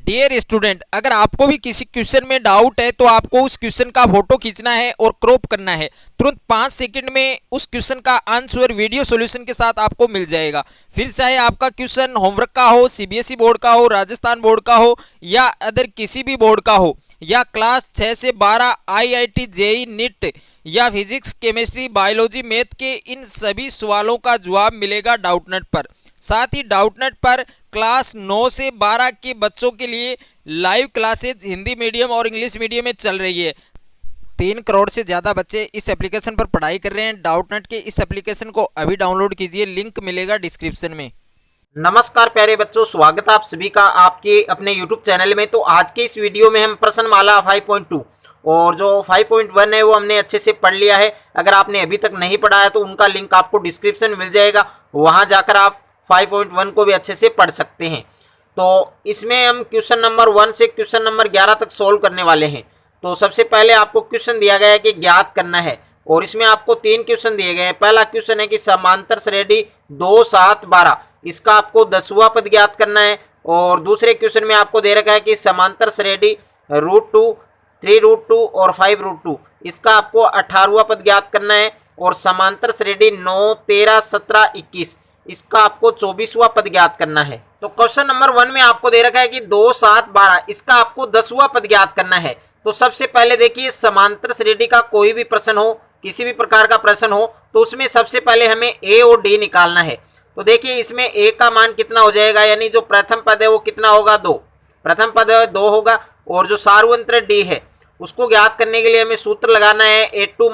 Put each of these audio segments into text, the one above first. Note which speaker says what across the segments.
Speaker 1: Dear student, अगर आपको भी किसी क्वेश्चन में डाउट है तो आपको उस क्वेश्चन का फोटो खींचना है और क्रॉप करना है। तुरंत 5 सेकंड में उस क्वेश्चन का आंसर वीडियो सॉल्यूशन के साथ आपको मिल जाएगा। फिर चाहे आपका क्वेश्चन होमवर्क का हो, सीबीएसई बोर्ड का हो, राजस्थान बोर्ड का हो या अदर किसी भी बोर्ड का हो, या क्लास 6 से 12 आईआईटी, जेई, नीट या फिजिक्स, केमिस्ट्री, बायोलॉजी, मैथ के इन सभी सवालों का जवाब मिलेगा डाउटनेट पर। साथ ही डाउटनेट पर क्लास 9 से 12 के बच्चों के लिए लाइव क्लासेज हिंदी मीडियम और इंग्लिश मीडियम में चल रही है। 3 करोड़ से ज़्यादा बच्चे इस एप्लीकेशन पर पढ़ाई कर रहे हैं। डाउटनेट के इस एप्लीकेशन को अभी डाउनलोड कीजिए, लिंक मिलेगा डिस्क्रिप्शन में।
Speaker 2: नमस्कार प्यारे बच्चों, स्वागत है आप सभी का आपके अपने YouTube चैनल में। तो आज के इस वीडियो में हम प्रश्नमाला 5.2 और जो 5.1 है वो हमने अच्छे से पढ़ लिया है। अगर आपने अभी तक नहीं पढ़ा है तो उनका लिंक आपको डिस्क्रिप्शन मिल जाएगा, वहां जाकर आप 5.1 को भी अच्छे से पढ़ सकते हैं। तो इसमें हम क्वेश्चन नंबर 1 से क्वेश्चन नंबर 11 तक सोल्व करने वाले हैं। तो सबसे पहले आपको क्वेश्चन दिया गया है कि ज्ञात करना है, और इसमें आपको 3 क्वेश्चन दिए गए हैं। पहला क्वेश्चन है कि समांतर श्रेणी 2, 7, 12, इसका आपको 10वां पद ज्ञात करना है। और दूसरे क्वेश्चन में आपको दे रखा है कि समांतर श्रेणी √2, 3√2 और 5√2, इसका आपको 18वां पद ज्ञात करना है। और समांतर श्रेणी 9, 13, 17, 21, इसका आपको 24वां पद ज्ञात करना है। तो क्वेश्चन नंबर 1 में आपको दे रखा है कि 2, 7, 12, इसका आपको 10वां पद ज्ञात करना है। तो सबसे पहले देखिए, समांतर श्रेणी का कोई भी प्रश्न हो, किसी भी प्रकार का प्रश्न हो, तो उसमें सबसे पहले हमें ए और डी निकालना है। तो देखिए इसमें ए का मान कितना हो जाएगा, यानी जो प्रथम पद है वो कितना होगा, 2। प्रथम पद 2 होगा। और जो सार्वंत्र डी है उसको ज्ञात करने के लिए हमें सूत्र लगाना है A2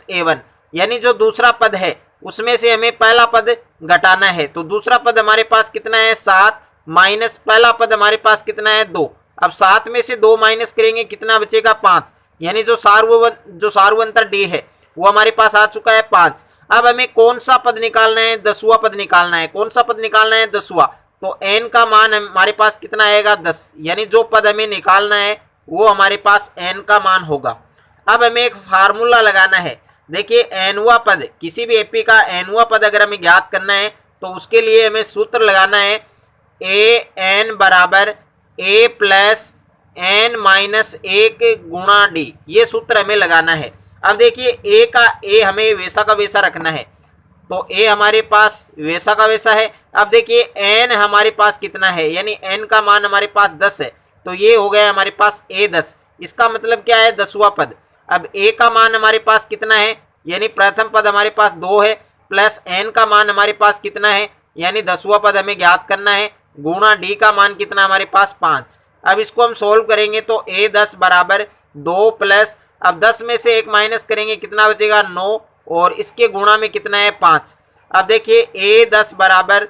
Speaker 2: - A1, यानी जो दूसरा पद है उसमें से हमें पहला पद घटाना है। तो दूसरा पद हमारे पास कितना है, 7, माइनस पहला पद हमारे पास कितना है, 2। अब 7 में से 2 माइनस करेंगे, कितना बचेगा, 5, यानी जो सार्वंतर डी है वो हमारे पास आ चुका है 5। अब हमें कौन सा पद निकालना है, 10वां पद निकालना है। कौन सा पद निकालना है, 10वां। तो n का मान हमारे पास कितना आएगा, 10, यानी जो पद हमें निकालना है वो हमारे पास n का मान होगा। अब हमें एक फार्मूला लगाना है। देखिए nवां पद, किसी भी एपी का nवां पद अगर हमें ज्ञात करना है तो उसके लिए हमें सूत्र लगाना है an बराबर a प्लस n माइनस 1 गुणा डी, ये सूत्र हमें लगाना है। अब देखिए a का a हमें वैसा का वैसा रखना है, तो a हमारे पास वैसा का वैसा है। अब देखिए n हमारे पास कितना है, यानी n का मान हमारे पास 10 है, तो ये हो गया हमारे पास a10, इसका मतलब क्या है, 10वां पद। अब a का मान हमारे पास कितना है, यानी प्रथम पद हमारे पास 2 है, प्लस n का मान हमारे पास कितना है, यानी 10वां पद हमें ज्ञात करना है, गुणा d का मान कितना हमारे पास 5। अब इसको हम सोल्व करेंगे तो a10 बराबर 2 प्लस, अब 10 में से 1 माइनस करेंगे, कितना बचेगा, 9, और इसके गुणा में कितना है, 5। अब देखिए a10 बराबर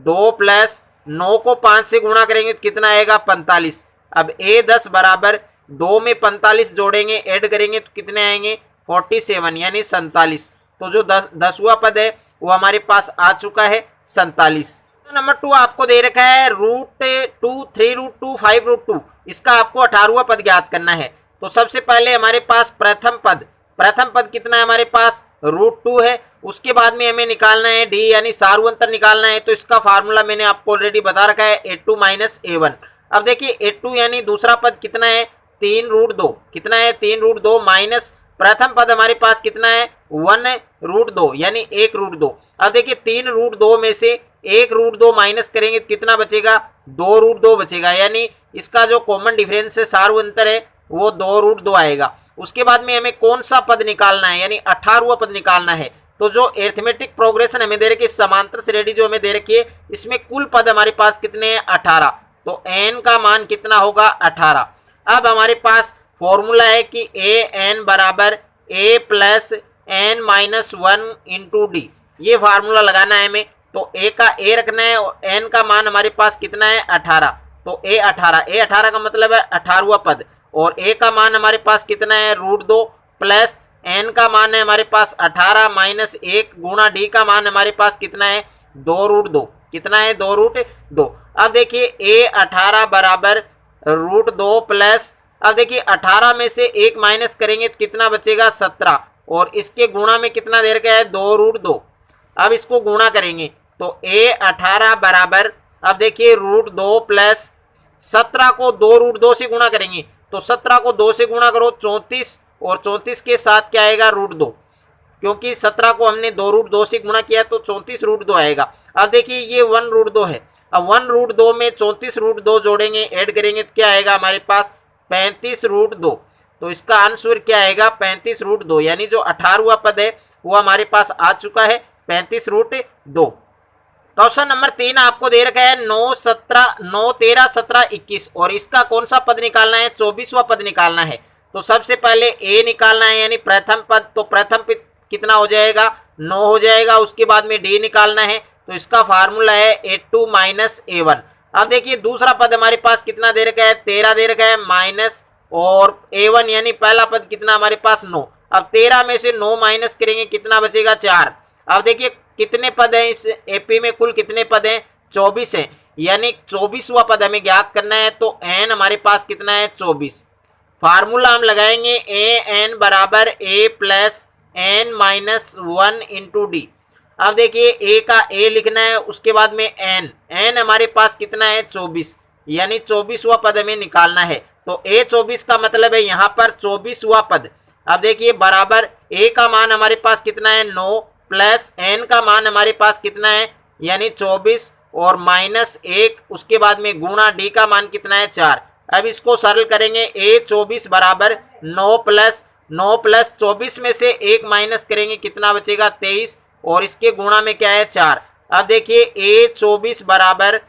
Speaker 2: 2 प्लस 9 को 5 से गुणा करेंगे तो कितना आएगा, 45। अब a10 बराबर 2 में 45 जोड़ेंगे, ऐड करेंगे तो कितने आएंगे, 47, यानी 47। तो जो 10वां पद है वो हमारे पास आ चुका है, 47। तो नंबर 2 आपको दे रखा है √2, 3√2, 5√2, इसका आपको 18वां पद ज्ञात करना है। तो सबसे पहले हमारे पास प्रथम पद कितना है, हमारे पास √2 है। उसके बाद में हमें निकालना है डी, यानी सार्वंतर निकालना है। तो इसका फार्मूला मैंने आपको ऑलरेडी बता रखा है, A2 - A1। अब देखिए A2 यानी दूसरा पद कितना है, 3√2, कितना है, 3√2, माइनस प्रथम पद हमारे पास कितना है, 1√2, यानी 1√2। अब देखिए 3√2 में से 1√2 माइनस करेंगे तो कितना बचेगा, 2√2 बचेगा, यानी इसका जो कॉमन डिफरेंस है, सार्वंतर है, वो 2√2 आएगा। उसके बाद में हमें कौन सा पद निकालना है, यानी 18वां पद निकालना है। तो जो एरिथमेटिक प्रोग्रेशन हमें दे रखी है, समांतर श्रेणी जो हमें दे रखी है, इसमें कुल पद हमारे पास कितने हैं, 18। तो n का मान कितना होगा, 18। अब हमारे पास फॉर्मूला है कि an बराबर a plus n minus 1 into D, ये फार्मूला लगाना है हमें। तो a का a रखना है और n का मान हमारे पास कितना है, 18। तो a 18 का मतलब है 18वां पद, और a का मान हमारे पास कितना है, √2 प्लस n का मान है हमारे पास 18 माइनस 1 गुणा d का मान हमारे पास कितना है, 2√2, कितना है, 2√2। अब देखिए a 18 बराबर √2 प्लस, अब देखिए 18 में से 1 माइनस करेंगे तो कितना बचेगा, 17, और इसके गुणा में कितना दे रखा है, 2√2। अब इसको गुणा करेंगे तो a 18 बराबर, अब देखिए √2 प्लस 17 को 2√2 से गुणा करेंगे तो 17 को 2 से गुणा करो 34, और 34 के साथ क्या आएगा √2, क्योंकि 17 को हमने 2√2 से गुणा किया तो 34√2 आएगा। अब देखिए ये 1√2 है, अब 1√2 में 34√2 जोड़ेंगे, ऐड करेंगे तो क्या आएगा हमारे पास 35√2। तो इसका आंसर क्या आएगा 35√2, यानी जो 18वां पद है वो हमारे पास आ चुका है 35√2। क्वेश्चन नंबर 3 आपको दे रखा है 9, 13, 17, 21 और इसका कौन सा पद निकालना है, 24वां पद निकालना है। तो सबसे पहले ए निकालना है यानी प्रथम पद, तो प्रथम पद कितना हो जाएगा 9 हो जाएगा। उसके बाद में डी निकालना है तो इसका फार्मूला है A2 माइनस A1। अब देखिए दूसरा पद हमारे पास कितना दे रखा है 13 दे रखा है माइनस, और A1 यानी पहला पद कितना हमारे पास 9। अब 13 में से 9 माइनस करेंगे कितना बचेगा 4। अब देखिए कितने पद हैं इस एपी में, कुल कितने पद हैं 24 हैं, यानी 24वां पद हमें ज्ञात करना है। तो n हमारे पास कितना है 24। फार्मूला हम लगाएंगे an बराबर a plus n minus 1 into D. अब देखिए a का a लिखना है, उसके बाद में n हमारे पास कितना है 24, यानी 24वां पद हमें निकालना है। तो a 24 का मतलब है यहाँ पर 24वां पद। अब देखिए बराबर a का मान हमारे पास कितना है 9 प्लस n का मान हमारे पास कितना है यानी 24 और माइनस 1, उसके बाद में गुणा d का मान कितना है 4। अब इसको सरल करेंगे a 24 बराबर 9 प्लस 24 में से 1 माइनस करेंगे कितना बचेगा 23, और इसके गुणा में क्या है 4। अब देखिए a 24 बराबर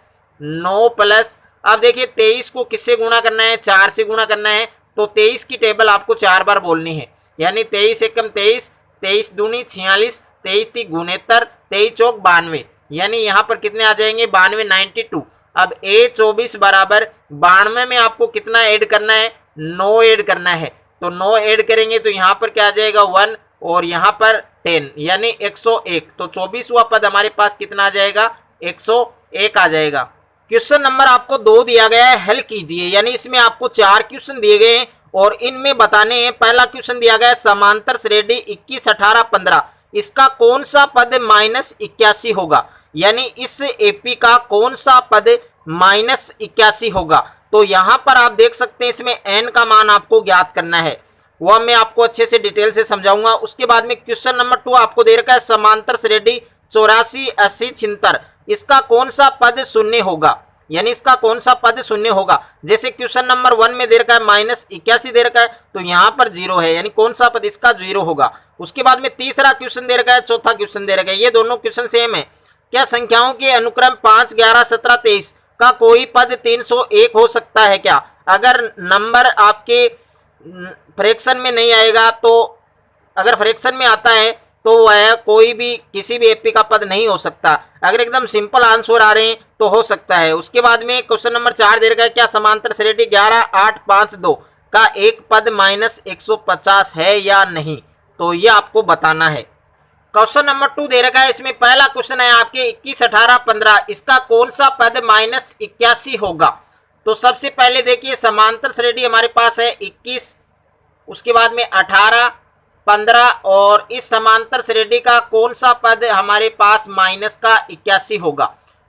Speaker 2: 9 प्लस, अब देखिए 23 को किससे गुणा करना है 4 से गुणा करना है, तो 23 की टेबल आपको 4 बार बोलनी है, यानी 23 एकम 23, 23 दूनी 46, 23 ती 69, 23 चौक 92, यानी यहाँ पर कितने आ जाएंगे 92 92। अब a 24 बराबर 92 में आपको कितना ऐड करना है 9 ऐड करना है, तो 9 ऐड करेंगे तो यहाँ पर क्या आ जाएगा 1 और यहाँ पर 10 यानी 101। तो 24वां पद हमारे पास कितना आ जाएगा 101 आ जाएगा। क्वेश्चन नंबर आपको 2 दिया गया है, हल कीजिए, यानी इसमें आपको 4 क्वेश्चन दिए गए हैं और इनमें बताने हैं। पहला क्वेश्चन दिया गया है समांतर श्रेणी 21, 18, 15, इसका कौन सा पद -81 होगा, यानी इस एपी का कौन सा पद -81 होगा। तो यहां पर आप देख सकते हैं इसमें n का मान आपको ज्ञात करना है, वह मैं आपको अच्छे से डिटेल से समझाऊंगा। उसके बाद में क्वेश्चन नंबर 2 आपको दे रखा है समांतर श्रेणी 84, 80, 76, इसका कौन सा पद शून्य होगा, यानी इसका कौन सा पद शून्य होगा। जैसे क्वेश्चन नंबर 1 में दे रखा है -81 दे रखा है, तो यहाँ पर 0 है, यानी कौन सा पद इसका 0 होगा। उसके बाद में तीसरा क्वेश्चन दे रखा है, चौथा क्वेश्चन दे रखा है, ये दोनों क्वेश्चन सेम है। क्या संख्याओं के अनुक्रम 5, 11, 17, 23 का कोई पद 301 हो सकता है क्या। अगर नंबर आपके फ्रैक्शन में नहीं आएगा, तो अगर फ्रैक्शन में आता है तो वह कोई भी किसी भी एपी का पद नहीं हो सकता। अगर एकदम सिंपल आंसर आ रहे हैं तो हो सकता है। उसके बाद में क्वेश्चन नंबर 4 दे रखा है, क्या समांतर श्रेणी 11, 8, 5, 2 का एक पद -150 है या नहीं, तो ये आपको बताना है। क्वेश्चन नंबर 2 दे रखा है, इसमें पहला क्वेश्चन है आपके 21, 18, 15, इसका कौन सा पद -81 होगा। तो सबसे पहले देखिए समांतर श्रेणी हमारे पास है 21, उसके बाद में 18, 15 और इस समांतर श्रेणी का कौन सा पद हमारे पास -81 होगा।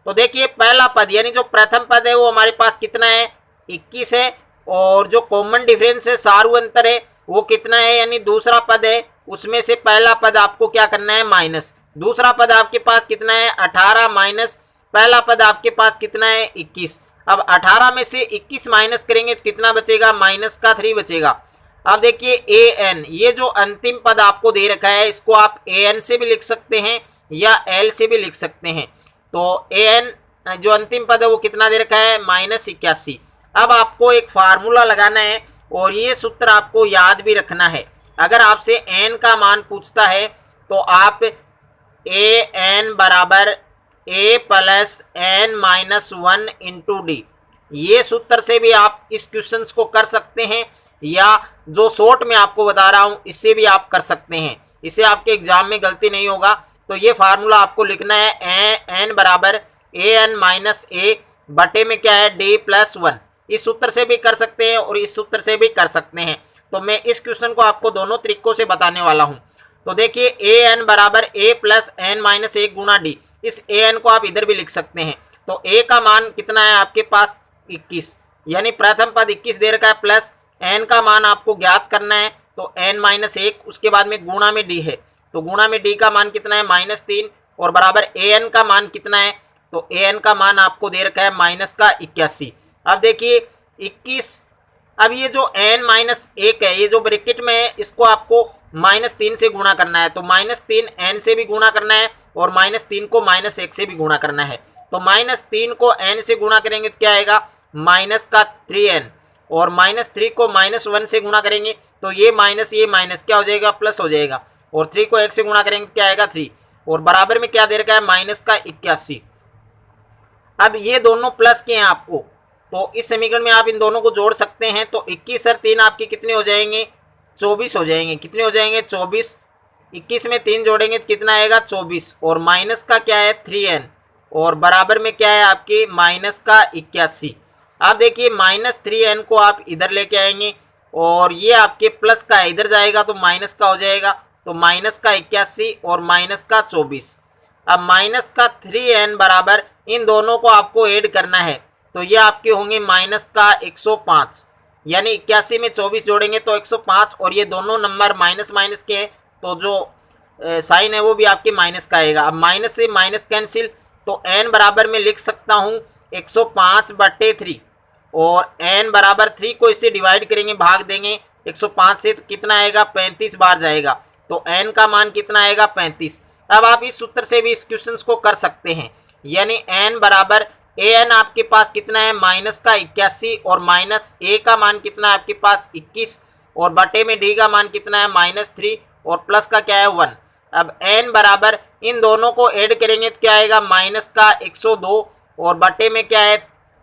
Speaker 2: तो देखिए पहला पद यानी जो प्रथम पद है वो हमारे पास कितना है 21 है, और जो कॉमन डिफरेंस है सारू अंतर है वो कितना है, यानी दूसरा पद है, उसमें से पहला पद आपको क्या करना है माइनस। दूसरा पद आपके पास कितना है 18 माइनस पहला पद आपके पास कितना है 21। अब 18 में से 21 माइनस करेंगे तो कितना बचेगा -3 बचेगा। अब देखिए an, ये जो अंतिम पद आपको दे रखा है इसको आप an से भी लिख सकते हैं या l से भी लिख सकते हैं। तो an जो अंतिम पद है वो कितना दे रखा है -81। अब आपको एक फार्मूला लगाना है और ये सूत्र आपको याद भी रखना है। अगर आपसे n का मान पूछता है तो आप an बराबर a plus n-1 into D, ये सूत्र से भी आप इस क्वेश्चन को कर सकते हैं, या जो शॉर्ट में आपको बता रहा हूँ इससे भी आप कर सकते हैं। इससे आपके एग्जाम में गलती नहीं होगा। तो ये फार्मूला आपको लिखना है n बराबर an-a बटे में क्या है d+1। इस सूत्र से भी कर सकते हैं और इस सूत्र से भी कर सकते हैं। तो मैं इस क्वेश्चन को आपको दोनों तरीकों से बताने वाला हूँ। तो देखिए an बराबर a प्लस n-1 गुणा डी, इस an को आप इधर भी लिख सकते हैं। तो a का मान कितना है आपके पास 21, यानी प्रथम पद 21 दे रखा है प्लस n का मान आपको ज्ञात करना है, तो n-1, उसके बाद में गुणा में d है, तो गुणा में d का मान कितना है -3 और बराबर an का मान कितना है, तो an का मान आपको दे रखा है -81। अब देखिए 21, अब ये जो n-1 है, ये जो ब्रैकेट में है, इसको आपको -3 से गुणा करना है, तो -3 n से भी गुणा करना है और -3 को -1 से भी गुणा करना है। तो -3 को n से गुणा करेंगे तो क्या आएगा -3n और -3 को -1 से गुणा करेंगे तो ये माइनस क्या हो जाएगा प्लस हो जाएगा, और 3 को 1 से गुणा करेंगे तो क्या आएगा 3 और बराबर में क्या दे रखा है -81। अब ये दोनों प्लस के हैं आपको, तो इस समीकरण में आप इन दोनों को जोड़ सकते हैं, तो 21 और 3 आपके कितने हो जाएंगे 24 हो जाएंगे। कितने हो जाएंगे 24, 21 में 3 जोड़ेंगे तो कितना आएगा 24 और माइनस का क्या है 3n और बराबर में क्या है आपके -81। अब देखिए -3n को आप इधर लेके आएंगे और ये आपके प्लस का है, इधर जाएगा तो माइनस का हो जाएगा, तो -81 और -24। अब -3n बराबर इन दोनों को आपको ऐड करना है, तो ये आपके होंगे -105, यानी 81 में 24 जोड़ेंगे तो 105 और ये दोनों नंबर माइनस के हैं, तो जो साइन है वो भी आपके माइनस का आएगा। अब माइनस से माइनस कैंसिल, तो n बराबर में लिख सकता हूँ 105/3 और n बराबर 3 को इससे डिवाइड करेंगे, भाग देंगे 105 से, तो कितना आएगा 35 बार जाएगा, तो n का मान कितना आएगा 35। अब आप इस सूत्र से भी इस क्वेश्चन को कर सकते हैं, यानी n बराबर an आपके पास कितना है -81 और -a का मान कितना है आपके पास 21 और बटे में d का मान कितना है -3 और प्लस का क्या है 1। अब n बराबर इन दोनों को ऐड करेंगे तो क्या आएगा -102 और बटे में क्या है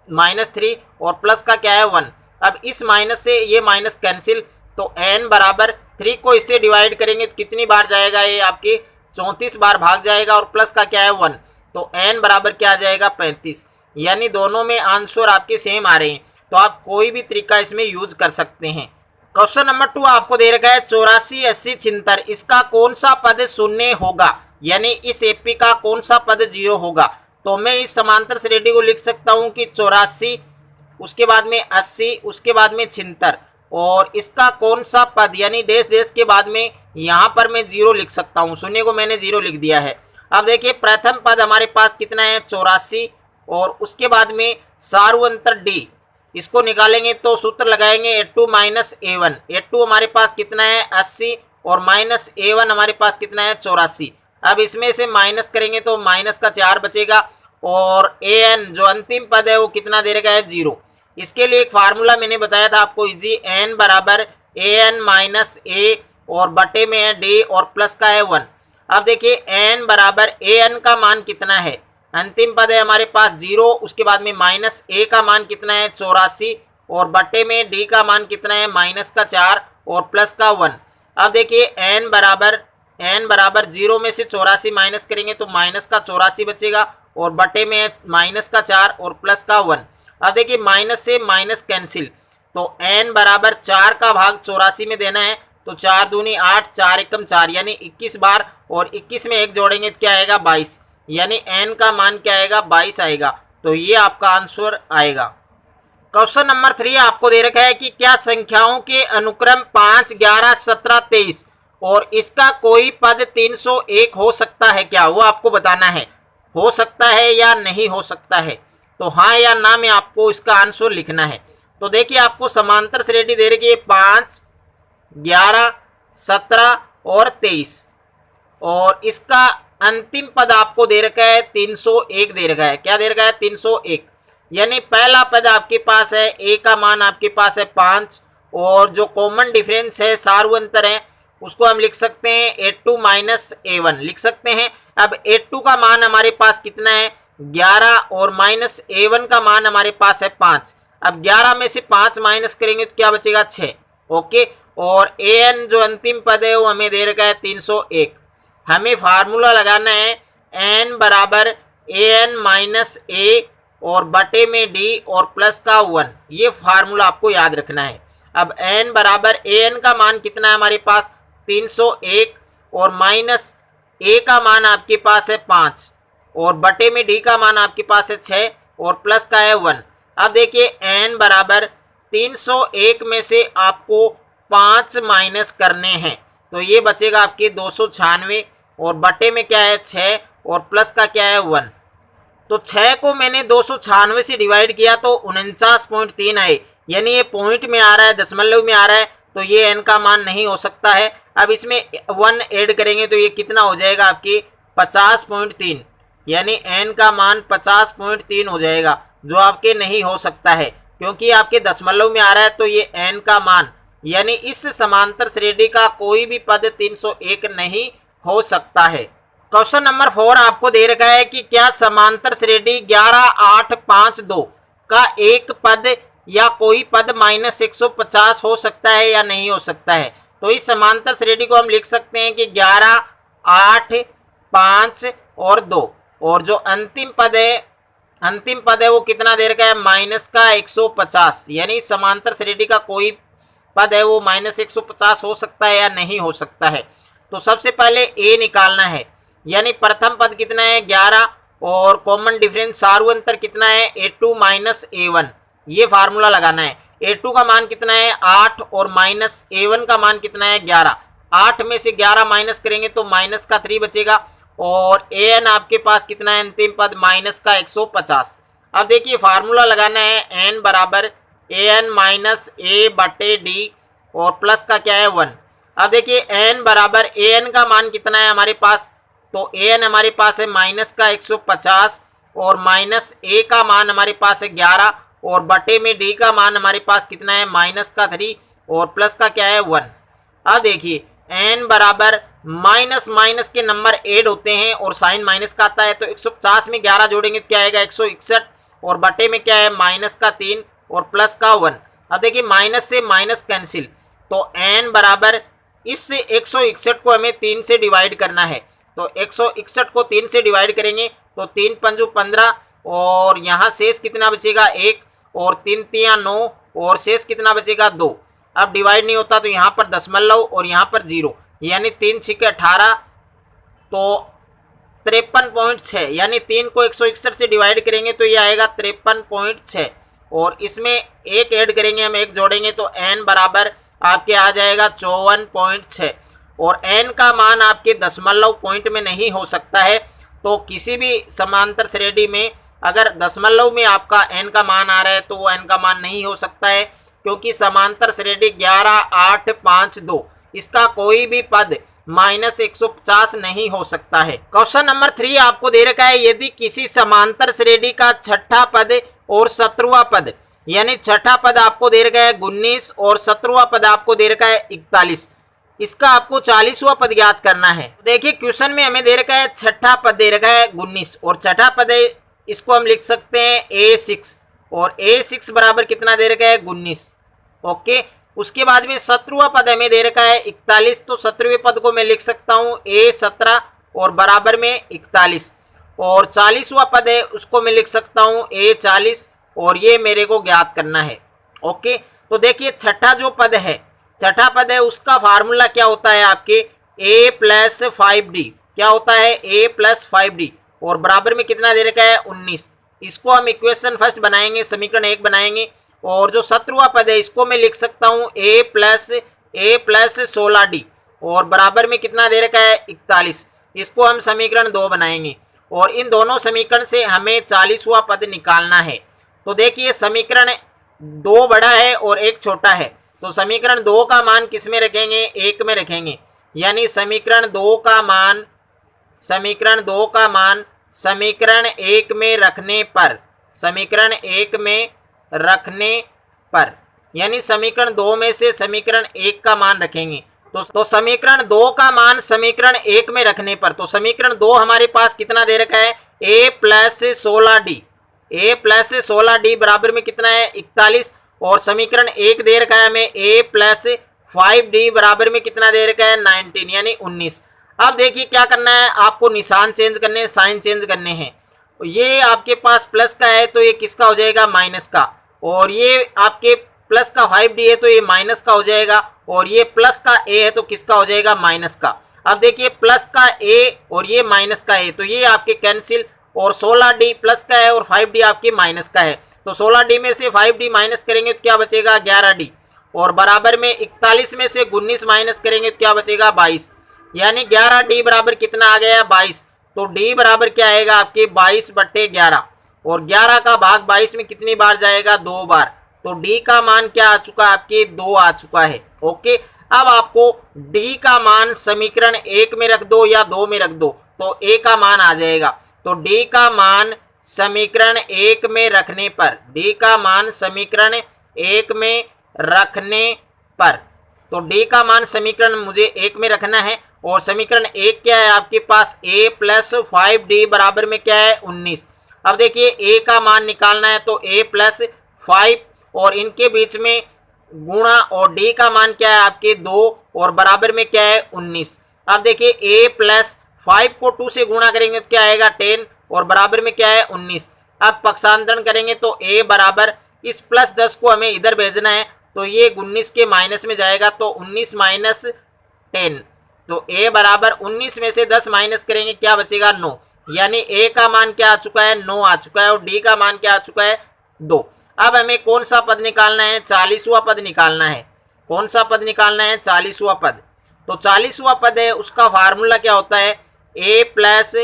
Speaker 2: -3 और प्लस का क्या है 1। अब इस माइनस से ये माइनस कैंसिल, तो n बराबर 3 को इससे डिवाइड करेंगे तो कितनी बार जाएगा, ये आपके 34 बार भाग जाएगा और प्लस का क्या है 1, तो n बराबर क्या आ जाएगा 35। यानी दोनों में आंसर आपके सेम आ रहे हैं, तो आप कोई भी तरीका इसमें यूज कर सकते हैं। क्वेश्चन नंबर 2 आपको दे रखा है 84, 80, 76, इसका कौन सा पद शून्य होगा, यानी इस एपी का कौन सा पद 0 होगा। तो मैं इस समांतर श्रेणी को लिख सकता हूं कि 84, उसके बाद में 80, उसके बाद में 76 और इसका कौन सा पद, यानी डैश डैश के बाद में यहाँ पर मैं 0 लिख सकता हूँ, शून्य को मैंने 0 लिख दिया है। अब देखिए प्रथम पद हमारे पास कितना है 84 और उसके बाद में सार्वंतर d, इसको निकालेंगे तो सूत्र लगाएंगे a2 -a1, a2 हमारे पास कितना है 80 और -a1 हमारे पास कितना है 84। अब इसमें से माइनस करेंगे तो माइनस का 4 बचेगा और an जो अंतिम पद है वो कितना दे रखा है 0। इसके लिए एक फार्मूला मैंने बताया था आपको इजी, n बराबर an -a और बटे में है d और प्लस का है 1। अब देखिए n बराबर an का मान कितना है, अंतिम पद है हमारे पास 0, उसके बाद में -a का मान कितना है 84 और बटे में d का मान कितना है -4 और प्लस का 1। अब देखिए n बराबर 0 में से 84 माइनस करेंगे तो -84 बचेगा और बटे में -4 और प्लस का 1। अब देखिए माइनस से माइनस कैंसिल, तो n बराबर 4 का भाग 84 में देना है, तो 4 दूनी 8, 4 एकम 4 यानी 21 बार और 21 में 1 जोड़ेंगे तो क्या आएगा 22, यानी n का मान क्या आएगा 22 आएगा, तो ये आपका आंसर आएगा। क्वेश्चन नंबर 3 आपको दे रखा है कि क्या संख्याओं के अनुक्रम 5, 11, 17, 23 और इसका कोई पद 301 हो सकता है क्या, वो आपको बताना है, हो सकता है या नहीं हो सकता है, तो हाँ या ना में आपको इसका आंसर लिखना है। तो देखिए आपको समांतर श्रेणी दे रखी है 5, 11, 17 और 23 और इसका अंतिम पद आपको दे रखा है 301 दे रखा है। क्या दे रखा है 301, यानी पहला पद आपके पास है a का मान आपके पास है 5 और जो कॉमन डिफरेंस है सार्वंतर है उसको हम लिख सकते हैं a2 -a1 लिख सकते हैं। अब a2 का मान हमारे पास कितना है 11 और -a1 का मान हमारे पास है 5। अब 11 में से 5 माइनस करेंगे तो क्या बचेगा 6, ओके। और an जो अंतिम पद है वो हमें दे रखा है 301। हमें फार्मूला लगाना है n बराबर an -a और बटे में d और प्लस का 1, ये फार्मूला आपको याद रखना है। अब n बराबर an का मान कितना है हमारे पास 301 और -a का मान आपके पास है 5 और बटे में d का मान आपके पास है 6 और प्लस का है 1। अब देखिए n बराबर 301 में से आपको 5 माइनस करने हैं, तो ये बचेगा आपके 296 और बटे में क्या है 6 और प्लस का क्या है 1। तो 6 को मैंने 296 से डिवाइड किया तो 49.3 आए, यानी ये पॉइंट में आ रहा है, दशमलव में आ रहा है, तो ये n का मान नहीं हो सकता है। अब इसमें 1 ऐड करेंगे तो ये कितना हो जाएगा आपकी 50.3, यानी n का मान 50.3 हो जाएगा, जो आपके नहीं हो सकता है क्योंकि आपके दशमलव में आ रहा है। तो ये n का मान यानी इस समांतर श्रेणी का कोई भी पद 301 नहीं हो सकता है। क्वेश्चन नंबर 4 आपको दे रखा है कि क्या समांतर श्रेणी 11, 8, 5, 2 का एक पद या कोई पद -150 हो सकता है या नहीं हो सकता है। तो इस समांतर श्रेणी को हम लिख सकते हैं कि 11, 8, 5 और 2, और जो अंतिम पद है वो कितना दे रखा है -150, यानी समांतर श्रेणी का कोई पद है वो -150 हो सकता है या नहीं हो सकता है। तो सबसे पहले a निकालना है, यानी प्रथम पद कितना है 11 और कॉमन डिफरेंस सारू अंतर कितना है a2 -a1, ये फार्मूला लगाना है। a2 का मान कितना है 8 और माइनस a1 का मान कितना है 11। 8 में से 11 माइनस करेंगे तो माइनस का 3 बचेगा और an आपके पास कितना है अंतिम पद माइनस का 150। अब देखिए फार्मूला लगाना है n बराबर an माइनस a बटे डी और प्लस का क्या है 1। अब देखिए n बराबर an का मान कितना है हमारे पास, तो an हमारे पास है माइनस का 150 और माइनस a का मान हमारे पास है 11 और बटे में d का मान हमारे पास कितना है माइनस का 3 और प्लस का क्या है 1। अब देखिए n बराबर माइनस माइनस के नंबर ऐड होते हैं और साइन माइनस का आता है, तो 150 में 11 जोड़ेंगे क्या आएगा 161 और बटे में क्या है माइनस का 3 और प्लस का 1। अब देखिए माइनस से माइनस कैंसिल, तो n बराबर इस 161 को हमें 3 से डिवाइड करना है, तो 161 को 3 से डिवाइड करेंगे तो 3 पंजू 15 और यहाँ शेष कितना बचेगा 1 और 3 तियां 9 और शेष कितना बचेगा 2। अब डिवाइड नहीं होता तो यहाँ पर दशमलव और यहाँ पर 0, यानी 3 छिके 18, तो 53.6, यानी 3 को 161 से डिवाइड करेंगे तो ये आएगा 53.6 और इसमें एक ऐड करेंगे हम, एक जोड़ेंगे तो n बराबर आपके आ जाएगा 54.6 और n का मान आपके दशमलव पॉइंट में नहीं हो सकता है। तो किसी भी समांतर श्रेणी में अगर दशमलव में आपका n का मान आ रहा है तो वो n का मान नहीं हो सकता है, क्योंकि समांतर श्रेणी 11, 8, 5, 2 इसका कोई भी पद -150 नहीं हो सकता है। क्वेश्चन नंबर 3 आपको दे रखा है, यदि किसी समांतर श्रेणी का छठा पद और 17वां पद, यानी छठा पद आपको दे रखा है 19 और 17वां पद आपको दे रखा है 41, इसका आपको 40वां पद ज्ञात करना है। देखिए क्वेश्चन में हमें दे रखा है छठा पद दे रखा है 19 और छठा पद है, इसको हम लिख सकते हैं a6 और a6 बराबर कितना दे रखा है 19। ओके, उसके बाद में 17वां पद हमें दे रखा है 41, तो 17वें पद को मैं लिख सकता हूँ a17 और बराबर में 41 और 40वां पद है उसको मैं लिख सकता हूँ a40 और ये मेरे को ज्ञात करना है। ओके, तो देखिए छठा जो पद है, छठा पद है उसका फार्मूला क्या होता है आपके a प्लस 5d, क्या होता है a प्लस 5d और बराबर में कितना दे रखा है 19। इसको हम इक्वेशन फर्स्ट बनाएंगे, समीकरण 1 बनाएंगे और जो 17वां पद है इसको मैं लिख सकता हूँ a प्लस 16d और बराबर में कितना दे रखा है 41। इसको हम समीकरण 2 बनाएंगे और इन दोनों समीकरण से हमें 40वां पद निकालना है। तो देखिए समीकरण 2 बड़ा है और 1 छोटा है, तो समीकरण 2 का मान किस में रखेंगे 1 में रखेंगे, यानी समीकरण 2 का मान समीकरण 1 में रखने पर, समीकरण 1 में रखने पर यानी समीकरण 2 में से समीकरण 1 का मान रखेंगे। तो समीकरण 2 का मान समीकरण 1 में रखने पर, तो समीकरण 2 हमारे पास कितना दे रखा है a प्लस 16d बराबर में कितना है 41 और समीकरण 1 दे रखा है हमें a प्लस 5d बराबर में कितना दे रखा है 19, यानी 19। अब देखिए क्या करना है, आपको निशान चेंज करने हैं, साइन चेंज करने हैं। ये आपके पास प्लस का है तो ये किसका हो जाएगा माइनस का, और ये आपके प्लस का 5d है तो ये माइनस का हो जाएगा, और ये प्लस का a है तो किसका हो जाएगा माइनस का। अब देखिए प्लस का a और ये माइनस का a, तो ये आपके कैंसिल और 16d प्लस का है और 5d आपके माइनस का है, तो 16D में से 5D माइनस करेंगे तो क्या बचेगा 11D, और बराबर में 41 में से 19 माइनस करेंगे तो क्या बचेगा 22, यानी 11D बराबर कितना आ गया 22। तो D बराबर क्या आएगा आपके 22/11, और 11 का भाग 22 में कितनी बार जाएगा 2 बार, तो D का मान क्या आ चुका है आपके 2 आ चुका है। ओके, अब आपको D का मान समीकरण 1 में रख दो या 2 में रख दो तो A का मान आ जाएगा। तो D का मान समीकरण 1 में रखने पर, D का मान समीकरण 1 में रखने पर, तो D का मान समीकरण मुझे 1 में रखना है, और समीकरण 1 क्या है आपके पास A प्लस 5D बराबर में क्या है 19। अब देखिए A का मान निकालना है तो A प्लस 5 और इनके बीच में गुणा, और D का मान क्या है आपके 2 और बराबर में क्या है 19। अब देखिए A प्लस 5 को 2 से गुणा करेंगे तो क्या आएगा 10 और बराबर में क्या है 19। अब पक्षांतरण करेंगे तो A बराबर इस प्लस 10 को हमें इधर भेजना है तो ये 19 के माइनस में जाएगा, तो 19 माइनस 10, तो A बराबर 19 में से 10 माइनस करेंगे क्या बचेगा 9, यानी A का मान क्या आ चुका है 9 आ चुका है, और D का मान क्या आ चुका है 2। अब हमें कौन सा पद निकालना है 40वां पद निकालना है। कौन सा पद निकालना है 40वां पद, तो 40वां पद है उसका फार्मूला क्या होता है A प्लस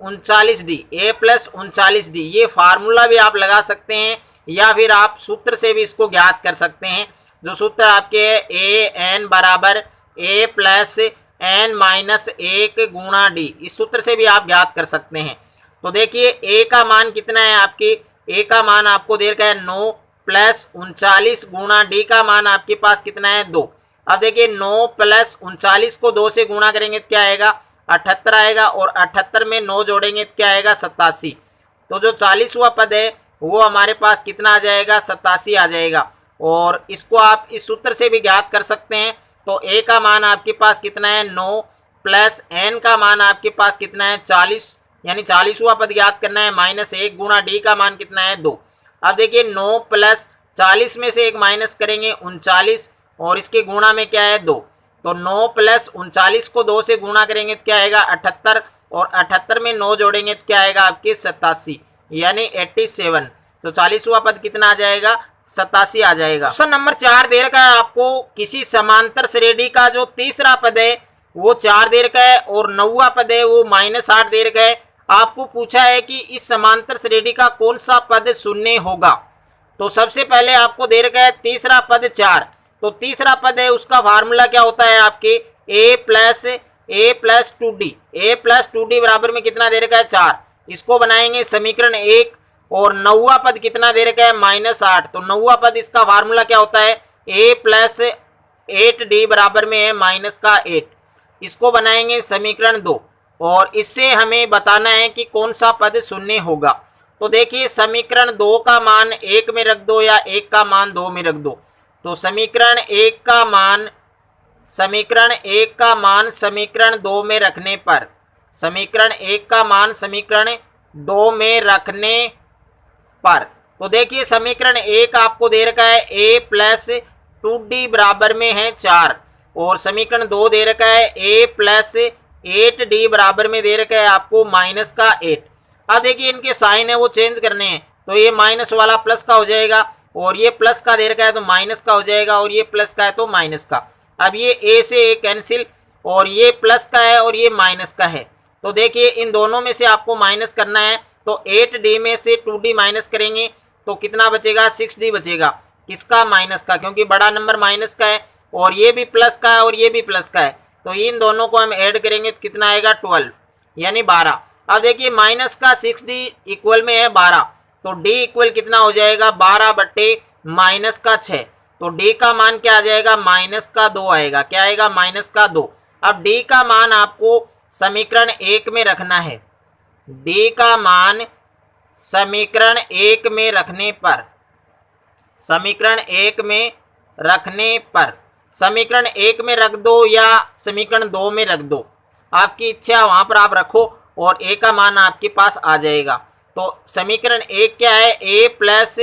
Speaker 2: 39D, ये फार्मूला भी आप लगा सकते हैं या फिर आप सूत्र से भी इसको ज्ञात कर सकते हैं। जो सूत्र आपके है AN बराबर A प्लस N माइनस 1 गुणा D, इस सूत्र से भी आप ज्ञात कर सकते हैं। तो देखिए A का मान कितना है आपके, A का मान आपको दे रखा है 9 प्लस 39 गुणा D का मान आपके पास कितना है 2। अब देखिए 9 प्लस 39 को 2 से गुणा करेंगे तो क्या आएगा 78 आएगा, और 78 में 9 जोड़ेंगे तो क्या आएगा 87। तो जो 40वां पद है वो हमारे पास कितना आ जाएगा 87 आ जाएगा, और इसको आप इस सूत्र से भी ज्ञात कर सकते हैं। तो A का मान आपके पास कितना है 9 प्लस N का मान आपके पास कितना है 40, यानी 40वां पद ज्ञात करना है, माइनस 1 गुणा D का मान कितना है 2। अब देखिए 9 प्लस 40 में से 1 माइनस करेंगे 39, और इसके गुणा में क्या है 2, तो 9 प्लस 39 को 2 से गुणा करेंगे तो क्या आएगा 78, और 78 में 9 जोड़ेंगे तो क्या आएगा आपके 87, यानी 87। तो 40वां पद कितना आ जाएगा 87 आ जाएगा। क्वेश्चन नंबर 4 दे रखा है आपको, किसी समांतर श्रेणी का जो तीसरा पद है वो 4 दे रखा है और 9वां पद है वो -8 दे रखा है। आपको पूछा है कि इस समांतर श्रेणी का कौन सा पद शून्य होगा। तो सबसे पहले आपको दे रखा है तीसरा पद 4, तो तीसरा पद है उसका फार्मूला क्या होता है आपके A प्लस 2D बराबर में कितना दे रखा है 4, इसको बनाएंगे समीकरण 1, और 9वां पद कितना दे रखा है -8, तो 9वां पद इसका फार्मूला क्या होता है A प्लस 8D बराबर में है -8, इसको बनाएंगे समीकरण 2, और इससे हमें बताना है कि कौन सा पद शून्य होगा। तो देखिए समीकरण 2 का मान 1 में रख दो या 1 का मान 2 में रख दो, तो समीकरण 1 का मान समीकरण 2 में रखने पर, समीकरण 1 का मान समीकरण 2 में रखने पर, तो देखिए समीकरण 1 आपको दे रखा है A प्लस 2D बराबर में है 4, और समीकरण 2 दे रखा है A प्लस 8D बराबर में दे रखा है आपको -8। अब देखिए इनके साइन है वो चेंज करने हैं, तो ये माइनस वाला प्लस का हो जाएगा, और ये प्लस का दे रखा है तो माइनस का हो जाएगा, और ये प्लस का है तो माइनस का। अब ये A से A कैंसिल, और ये प्लस का है और ये माइनस का है, तो देखिए इन दोनों में से आपको माइनस करना है, तो 8D में से 2D माइनस करेंगे तो कितना बचेगा 6D बचेगा, किसका माइनस का, क्योंकि बड़ा नंबर माइनस का है, और ये भी प्लस का है और ये भी प्लस का है, तो इन दोनों को हम ऐड करेंगे तो कितना आएगा 12 यानी 12। अब देखिए माइनस का 6D इक्वल में है 12, तो D इक्वल कितना हो जाएगा 12/-6, तो D का मान क्या आ जाएगा -2 आएगा, क्या आएगा -2। अब D का मान आपको समीकरण 1 में रखना है, D का मान समीकरण 1 में रखने पर, समीकरण 1 में रख दो या समीकरण 2 में रख दो, आपकी इच्छा वहाँ पर आप रखो, और A का मान आपके पास आ जाएगा। तो समीकरण 1 क्या है A प्लस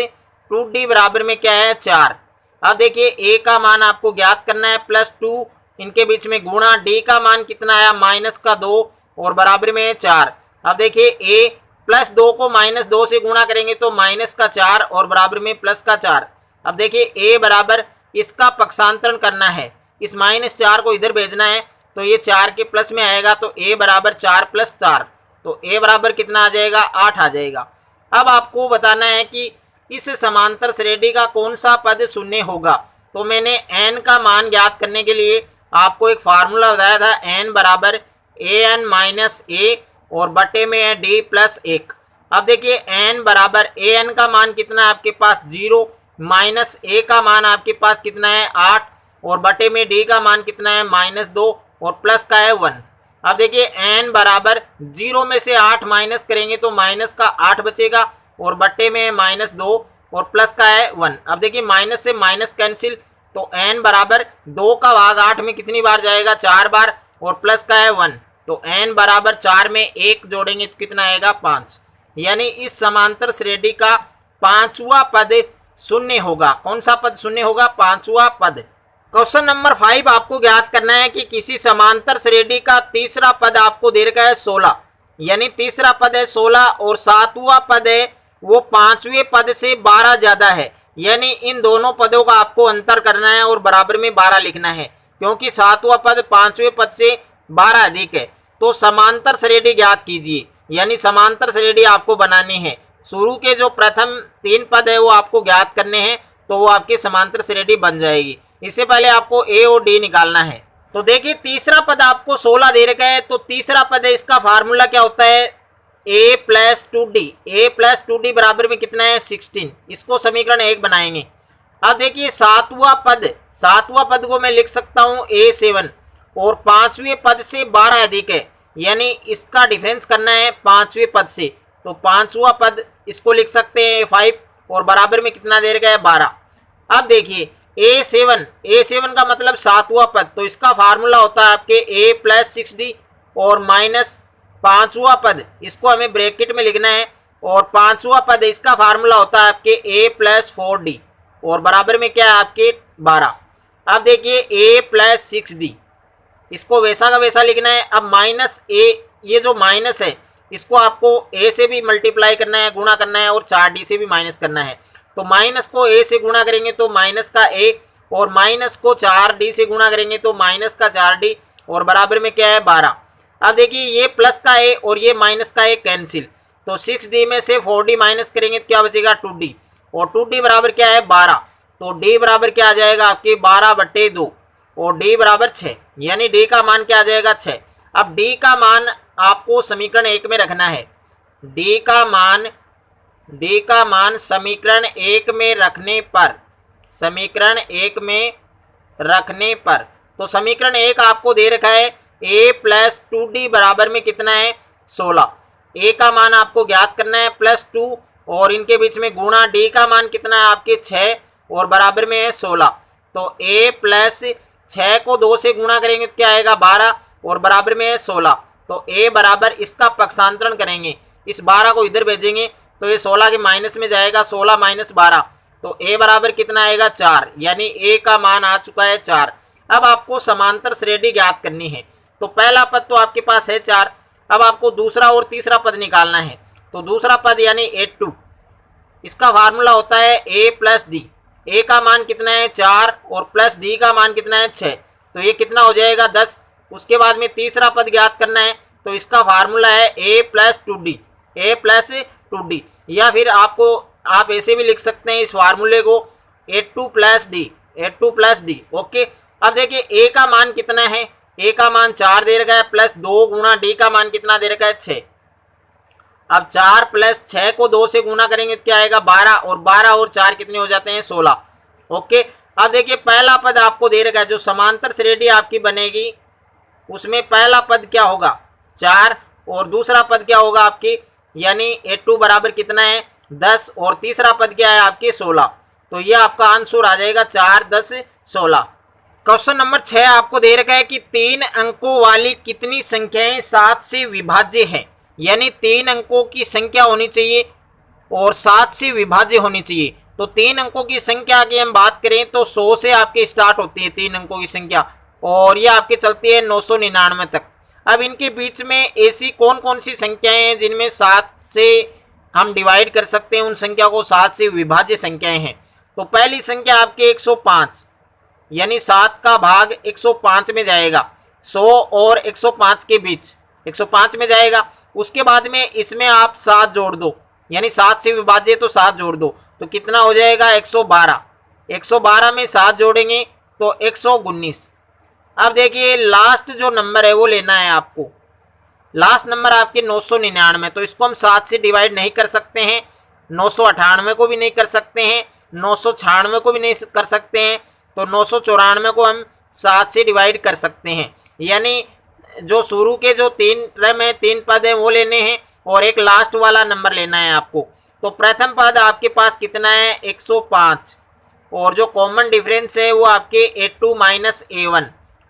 Speaker 2: 2D बराबर में क्या है 4। अब देखिए A का मान आपको ज्ञात करना है +2, इनके बीच में गुणा, D का मान कितना आया -2 और बराबर में है 4। अब देखिए A +2 को -2 से गुणा करेंगे तो -4 और बराबर में +4। अब देखिए a बराबर इसका पक्षांतरण करना है, इस -4 को इधर भेजना है तो ये 4 के प्लस में आएगा, तो a बराबर 4 + 4, तो a बराबर कितना आ जाएगा, 8 आ जाएगा। अब आपको बताना है कि इस समांतर श्रेणी का कौन सा पद शून्य होगा। तो मैंने n का मान ज्ञात करने के लिए आपको एक फार्मूला बताया था, n बराबर an माइनस a और बटे में है d प्लस 1। अब देखिए n बराबर an का मान कितना है आपके पास 0, माइनस a का मान आपके पास कितना है 8 और बटे में d का मान कितना है -2 और प्लस का है 1। अब देखिए n बराबर 0 में से 8 माइनस करेंगे तो माइनस का 8 बचेगा और बट्टे में है -2 और प्लस का है 1। अब देखिए माइनस से माइनस कैंसिल, तो n बराबर 2 का भाग 8 में कितनी बार जाएगा, 4 बार और प्लस का है 1, तो n बराबर 4 में 1 जोड़ेंगे तो कितना आएगा, 5। यानी इस समांतर श्रेणी का 5वां पद शून्य होगा। कौन सा पद शून्य होगा, 5वां पद। क्वेश्चन नंबर 5 आपको ज्ञात करना है कि किसी समांतर श्रेणी का तीसरा पद आपको दे रखा है 16, यानी तीसरा पद है 16 और 7वां पद है वो 5वें पद से 12 ज्यादा है, यानी इन दोनों पदों का आपको अंतर करना है और बराबर में 12 लिखना है, क्योंकि 7वां पद 5वें पद से 12 अधिक है। तो समांतर श्रेणी ज्ञात कीजिए, यानी समांतर श्रेणी आपको बनानी है। शुरू के जो प्रथम 3 पद है वो आपको ज्ञात करने हैं, तो वो आपकी समांतर श्रेणी बन जाएगी। इससे पहले आपको a और d निकालना है। तो देखिए तीसरा पद आपको 16 दे रखा है, तो तीसरा पद है, इसका फार्मूला क्या होता है, a + 2d। a + 2d बराबर में कितना है, 16। इसको समीकरण 1 बनाएंगे। अब देखिए सातवां पद को मैं लिख सकता हूँ a7 और 5वें पद से 12 अधिक है, यानी इसका डिफरेंस करना है 5वें पद से, तो 5वां पद इसको लिख सकते हैं a5 और बराबर में कितना दे रखा है, 12। अब देखिए a7 का मतलब 7वां पद, तो इसका फार्मूला होता है आपके a + 6d और माइनस 5वां पद, इसको हमें ब्रैकेट में लिखना है, और 5वां पद इसका फार्मूला होता है आपके a + 4d और बराबर में क्या है आपके 12। अब देखिए a + 6d, इसको वैसा का वैसा लिखना है। अब -a, ये जो माइनस है इसको आपको a से भी मल्टीप्लाई करना है, गुणा करना है, और 4d से भी माइनस करना है। तो माइनस को a से गुणा करेंगे तो माइनस का a, और माइनस को 4d से गुणा करेंगे तो माइनस का 4d और बराबर में क्या है, 12। अब देखिए ये प्लस का a और ये माइनस का a कैंसिल, तो 6d में से 4d माइनस करेंगे तो क्या बचेगा, 2d, और 2d बराबर क्या है, 12। तो d बराबर क्या आ जाएगा आपके 12/2 और d बराबर 6, यानी d का मान क्या आ जाएगा, 6। अब d का मान आपको समीकरण 1 में रखना है। d का मान समीकरण 1 में रखने पर, तो समीकरण 1 आपको दे रखा है a + 2d बराबर में कितना है, 16। a का मान आपको ज्ञात करना है +2 और इनके बीच में गुणा, d का मान कितना है आपके 6 और बराबर में है 16। तो a + 6 को 2 से गुणा करेंगे तो क्या आएगा, 12 और बराबर में है 16। तो a बराबर इसका पक्षांतरण करेंगे, इस 12 को इधर भेजेंगे तो ये 16 के माइनस में जाएगा, 16 - 12, तो a बराबर कितना आएगा, 4, यानी a का मान आ चुका है 4। अब आपको समांतर श्रेणी ज्ञात करनी है। तो पहला पद तो आपके पास है 4, अब आपको दूसरा और तीसरा पद निकालना है। तो दूसरा पद यानी a2, इसका फार्मूला होता है a + d। a का मान कितना है, 4 और प्लस d का मान कितना है, 6, तो ये कितना हो जाएगा, 10। उसके बाद में तीसरा पद ज्ञात करना है, तो इसका फार्मूला है a + 2d, या फिर आप ऐसे भी लिख सकते हैं इस फार्मूले को a2 + d। ओके। अब देखिए a का मान कितना है, a का मान 4 दे रखा है, प्लस 2 गुणा d का मान कितना दे रखा है, 6। अब 4 + 6 को 2 से गुणा करेंगे तो क्या आएगा, 12, और 12 और 4 कितने हो जाते हैं, 16। ओके। अब देखिए पहला पद आपको दे रखा है, जो समांतर श्रेणी आपकी बनेगी उसमें पहला पद क्या होगा, 4, और दूसरा पद क्या होगा आपकी, यानी a2 बराबर कितना है, 10, और तीसरा पद क्या है आपके, 16। तो ये आपका आंसर आ जाएगा 4, 10, 16। क्वेश्चन नंबर 6 आपको दे रखा है कि 3 अंकों वाली कितनी संख्याएं 7 से विभाज्य है, यानी 3 अंकों की संख्या होनी चाहिए और 7 से विभाज्य होनी चाहिए। तो 3 अंकों की संख्या की हम बात करें तो 100 से आपके स्टार्ट होती है 3 अंकों की संख्या, और ये आपके चलती है 999 तक। अब इनके बीच में ऐसी कौन कौन सी संख्याएं हैं जिनमें 7 से हम डिवाइड कर सकते हैं, उन संख्या को 7 से विभाज्य संख्याएं हैं। तो पहली संख्या आपके 105, यानी 7 का भाग 105 में जाएगा, 100 और 105 के बीच 105 में जाएगा। उसके बाद में इसमें आप 7 जोड़ दो, यानी 7 से विभाज्य तो 7 जोड़ दो, तो कितना हो जाएगा 112। 112 में 7 जोड़ेंगे तो 119। अब देखिए लास्ट जो नंबर है वो लेना है आपको, लास्ट नंबर आपके 999, तो इसको हम 7 से डिवाइड नहीं कर सकते हैं, 998 को भी नहीं कर सकते हैं, 996 को भी नहीं कर सकते हैं, तो 994 को हम 7 से डिवाइड कर सकते हैं। यानी जो शुरू के जो 3 टर्म है, 3 पद हैं वो लेने हैं और एक लास्ट वाला नंबर लेना है आपको। तो प्रथम पद आपके पास कितना है 105, और जो कॉमन डिफरेंस है वो आपके A2 माइनस A1,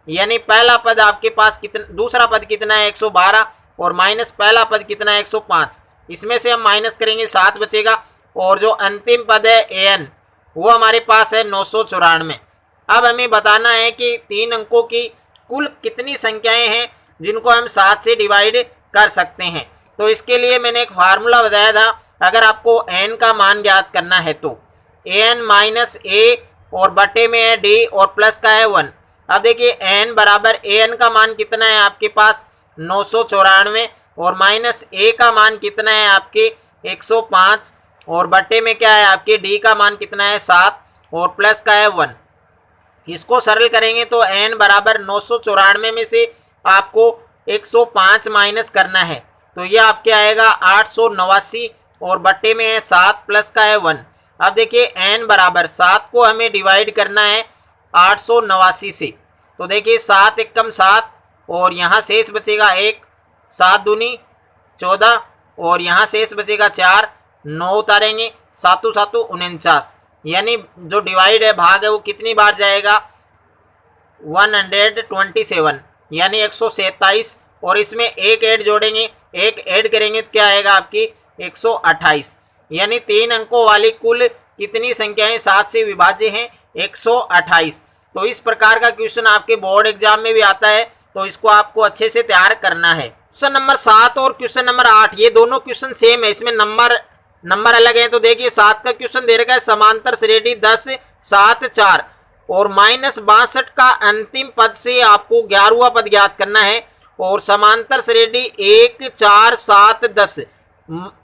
Speaker 2: यानी पहला पद आपके पास कितना, दूसरा पद कितना है 112 और माइनस पहला पद कितना है 105। इसमें से हम माइनस करेंगे 7 बचेगा, और जो अंतिम पद है AN वो हमारे पास है 994। अब हमें बताना है कि 3 अंकों की कुल कितनी संख्याएं हैं जिनको हम 7 से डिवाइड कर सकते हैं। तो इसके लिए मैंने एक फार्मूला बताया था, अगर आपको n का मान ज्ञात करना है तो an माइनस a और बटे में है d और प्लस का है 1। अब देखिए n बराबर an का मान कितना है आपके पास 994 और माइनस a का मान कितना है आपके 105 और बटे में क्या है आपके d का मान कितना है 7 और प्लस का है 1। इसको सरल करेंगे तो n बराबर 994 में से आपको 105 माइनस करना है, तो यह आपके आएगा 889 और बट्टे में है 7 प्लस का है 1। अब देखिए n बराबर 7 को हमें डिवाइड करना है 889 से, तो देखिए 7 एकम 7 और यहाँ शेष बचेगा 1, 7 दूनी 14 और यहाँ शेष बचेगा 4, 9 उतारेंगे 7 7 49, यानी जो डिवाइड है भाग है वो कितनी बार जाएगा 127, यानी 127, और इसमें एक ऐड जोड़ेंगे, एक ऐड करेंगे तो क्या आएगा आपकी 128, यानी 3 अंकों वाली कुल कितनी संख्याएं 7 से विभाज्य हैं 128। तो इस प्रकार का क्वेश्चन आपके बोर्ड एग्जाम में भी आता है, तो इसको आपको अच्छे से तैयार करना है। क्वेश्चन नंबर 7 और क्वेश्चन नंबर 8 ये दोनों क्वेश्चन सेम है, इसमें नंबर अलग है। तो देखिए 7 का क्वेश्चन दे रखा है समांतर श्रेणी 10 7 4 और माइनस 62 का अंतिम पद से आपको 11वां पद ज्ञात करना है, और समांतर श्रेणी 1 4 7 10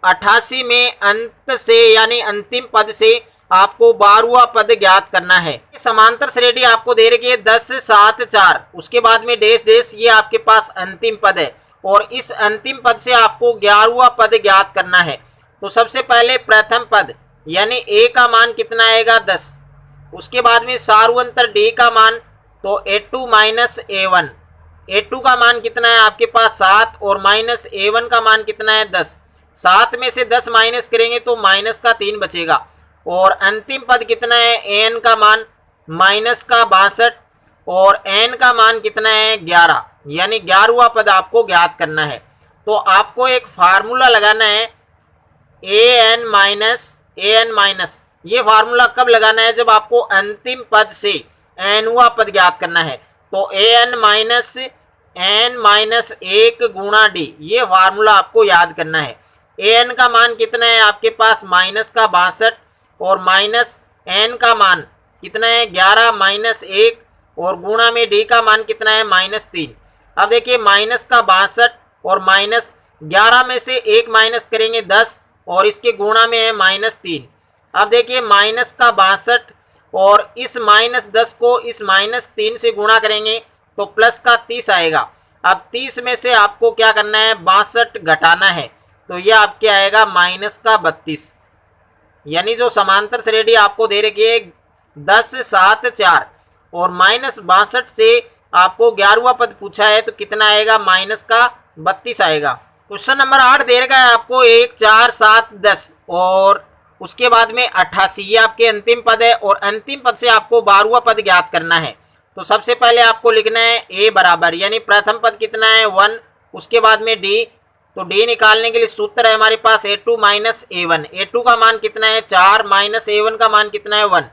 Speaker 2: 88 में अंत से यानी अंतिम पद से आपको 12वां पद ज्ञात करना है। समांतर श्रेणी आपको दे रखी है 10 7 4, उसके बाद में डेश डेश, ये आपके पास अंतिम पद है, और इस अंतिम पद से आपको 11वां पद ज्ञात करना है। तो सबसे पहले प्रथम पद यानी a का मान कितना आएगा 10, उसके बाद में सार्वंतर d का मान तो A2 माइनस A1, A2 का मान कितना है आपके पास 7 और माइनस A1 का मान कितना है 10, 7 में से 10 माइनस करेंगे तो माइनस का 3 बचेगा, और अंतिम पद कितना है an का मान माइनस का 62 और n का मान कितना है 11, यानी 11वां पद आपको ज्ञात करना है। तो आपको एक फार्मूला लगाना है an माइनस, ये फार्मूला कब लगाना है जब आपको अंतिम पद से nवां पद ज्ञात करना है। तो an माइनस 1 गुणा d, ये फार्मूला आपको याद करना है। an का मान कितना है आपके पास माइनस का 62 और माइनस n का मान कितना है 11 माइनस 1 और गुणा में d का मान कितना है माइनस 3। अब देखिए माइनस का 62 और माइनस 11 में से 1 माइनस करेंगे 10 और इसके गुणा में है माइनस 3। अब देखिए माइनस का 62 और इस माइनस 10 को इस माइनस 3 से गुणा करेंगे तो प्लस का 30 आएगा। अब 30 में से आपको क्या करना है 62 घटाना है, तो यह आपके आएगा माइनस का 32, यानी जो समांतर श्रेणी आपको दे रखी है 10 7 4 और माइनस 62 से आपको 11वां पद पूछा है तो कितना आएगा माइनस का 32 आएगा। क्वेश्चन नंबर 8 दे रखा है आपको 1 4 7 10 और उसके बाद में 88, ये आपके अंतिम पद है, और अंतिम पद से आपको 12वां पद ज्ञात करना है। तो सबसे पहले आपको लिखना है a बराबर, यानी प्रथम पद कितना है 1, उसके बाद में d, तो d निकालने के लिए सूत्र है हमारे पास A2 माइनस A1, A2 का मान कितना है 4 माइनस A1 का मान कितना है 1,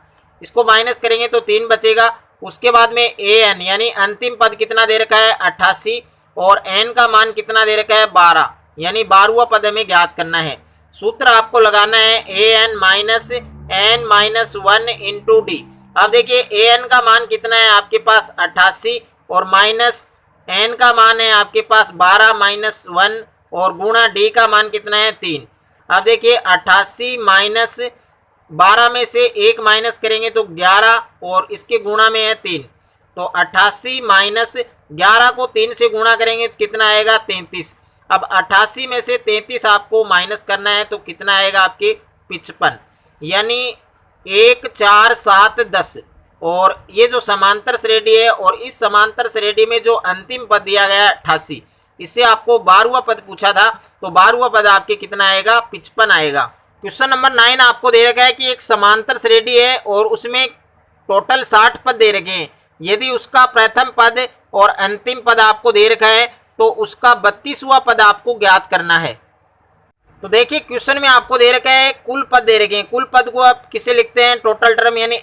Speaker 2: इसको माइनस करेंगे तो 3 बचेगा। उसके बाद में an यानी अंतिम पद कितना दे रखा है 88 और n का मान कितना दे रखा है 12, यानी 12वां पद हमें ज्ञात करना है। सूत्र आपको लगाना है an minus n minus 1 into D. अब देखिए an का मान कितना है आपके पास 88 और माइनस n का मान है आपके पास 12 माइनस 1 और गुणा d का मान कितना है 3। अब देखिए 88 माइनस 12 में से 1 माइनस करेंगे तो 11 और इसके गुणा में है 3, तो 88 माइनस 11 को 3 से गुणा करेंगे तो कितना आएगा 33। अब 88 में से 33 आपको माइनस करना है तो कितना आएगा आपके 55, यानी 1 4 7 10। और ये जो समांतर श्रेणी है और इस समांतर श्रेणी में जो अंतिम पद दिया गया है 88, इससे आपको 12वां पद पूछा था, तो 12वां पद आपके कितना आएगा 55 आएगा। क्वेश्चन नंबर 9 आपको दे रखा है कि एक समांतर श्रेणी है और उसमें टोटल 60 पद दे रखे हैं। यदि उसका प्रथम पद और अंतिम पद आपको दे रखा है तो उसका 32वां पद आपको ज्ञात करना है। तो देखिए क्वेश्चन में आपको दे रखा है कुल पद दे रखे हैं। कुल पद को आप किसे लिखते हैं टोटल टर्म यानी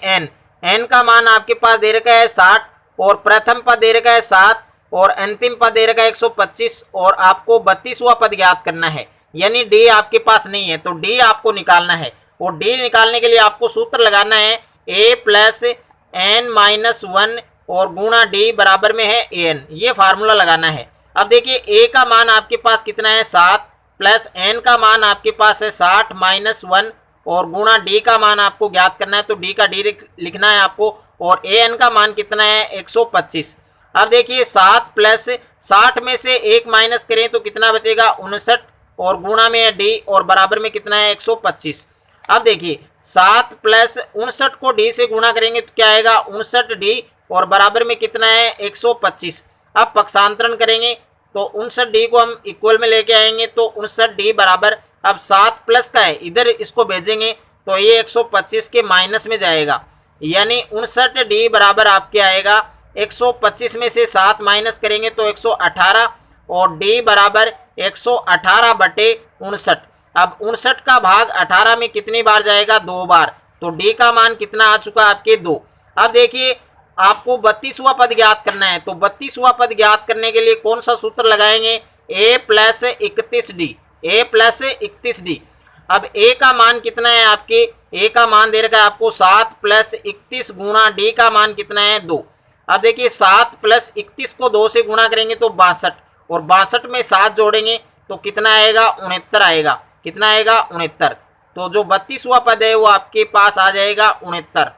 Speaker 2: n का मान आपके पास दे रखा है 60 और प्रथम पद दे रखा है 7 और अंतिम पद दे रखा है 125 और आपको 32वां पद ज्ञात करना है, यानी d आपके पास नहीं है तो d आपको निकालना है। और d निकालने के लिए आपको सूत्र लगाना है a प्लस n माइनस 1 और गुणा d बराबर में है an, ये फार्मूला लगाना है। अब देखिए a का मान आपके पास कितना है 7 प्लस n का मान आपके पास है 60 माइनस 1 और गुणा d का मान आपको ज्ञात करना है, तो d का d लिखना है आपको और an का मान कितना है 125। अब देखिए 7 प्लस 60 में से 1 माइनस करें तो कितना बचेगा 59 और गुणा में है d और बराबर में कितना है 125। अब देखिए 7 प्लस 59 को d से गुणा करेंगे तो क्या आएगा 59d और बराबर में कितना है 125। अब पक्षांतरण करेंगे तो 59d को हम इक्वल में लेके आएंगे तो 59d बराबर, अब 7 प्लस का है इधर इसको भेजेंगे तो ये 125 के माइनस में जाएगा, यानी 59d बराबर आपके आएगा 125 में से 7 माइनस करेंगे तो 118 और d बराबर 118 बटे 59। अब 59 का भाग 18 में कितनी बार जाएगा 2 बार, तो d का मान कितना आ चुका आपके 2। अब देखिए आपको 32वां पद ज्ञात करना है, तो 32वां पद ज्ञात करने के लिए कौन सा सूत्र लगाएंगे a plus 31d, a plus 31d। अब a का मान कितना है आपके, a का मान दे रखा है आपको 7 प्लस 31 गुणा d का मान कितना है 2। अब देखिए 7 प्लस 31 को 2 से गुणा करेंगे तो 62 और 62 में 7 जोड़ेंगे तो कितना आएगा 69 आएगा, कितना आएगा 69। तो जो 32वां पद है वो आपके पास आ जाएगा 69।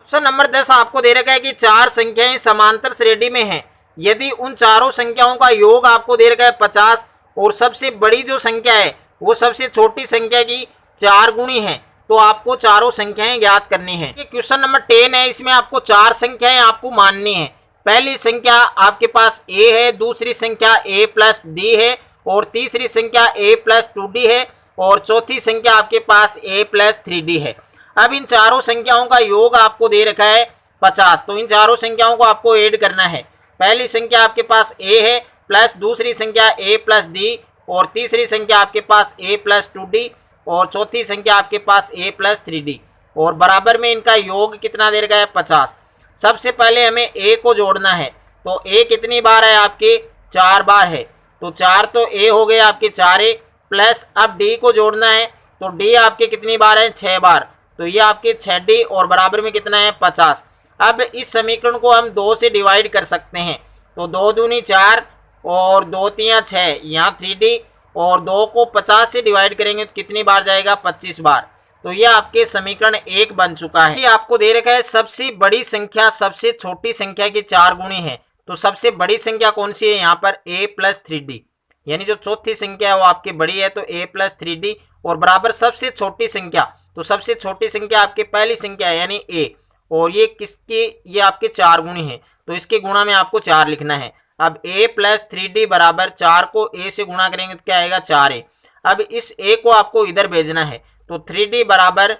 Speaker 2: क्वेश्चन नंबर 10 आपको दे रखा है कि 4 संख्याएं समांतर श्रेणी में हैं। यदि उन चारों संख्याओं का योग आपको दे रखा है 50 और सबसे बड़ी जो संख्या है वो सबसे छोटी संख्या की 4 गुणी है, तो आपको चारों संख्याएं ज्ञात करनी है। ये क्वेश्चन नंबर 10 है, इसमें आपको 4 संख्याएं आपको माननी है। पहली संख्या आपके पास a है, दूसरी संख्या a प्लस d है और तीसरी संख्या a प्लस 2d है और चौथी संख्या आपके पास a प्लस 3d है। अब इन चारों संख्याओं का योग आपको दे रखा है 50, तो इन चारों संख्याओं को आपको ऐड करना है। पहली संख्या आपके पास a है प्लस दूसरी संख्या a प्लस d और तीसरी संख्या आपके पास a प्लस 2d और चौथी संख्या आपके पास a प्लस 3d और बराबर में इनका योग कितना दे रखा है 50। सबसे पहले हमें a को जोड़ना है, तो a कितनी बार है आपके 4 बार है, तो 4 तो a हो गए आपके 4a प्लस अब d को जोड़ना है, तो d आपके कितनी बार है 6 बार, तो ये आपके 6d और बराबर में कितना है 50। अब इस समीकरण को हम 2 से डिवाइड कर सकते हैं, तो 2 दूनी 4 और 2 तियां 6, यहाँ 3d और 2 को 50 से डिवाइड करेंगे तो कितनी बार जाएगा 25 बार। तो ये आपके समीकरण 1 बन चुका है। ये आपको दे रखा है सबसे बड़ी संख्या सबसे छोटी संख्या की 4 गुणी है, तो सबसे बड़ी संख्या कौन सी है यहाँ पर a प्लस 3d, यानी जो चौथी संख्या है वो आपकी बड़ी है तो a प्लस 3d और बराबर सबसे छोटी संख्या, तो सबसे छोटी संख्या आपकी पहली संख्या है यानी a और ये किसकी, ये आपके 4 गुणी है तो इसके गुणा में आपको 4 लिखना है। अब a प्लस 3d बराबर 4 को a से गुणा करेंगे तो क्या आएगा 4a। अब इस a को आपको इधर भेजना है, तो 3d बराबर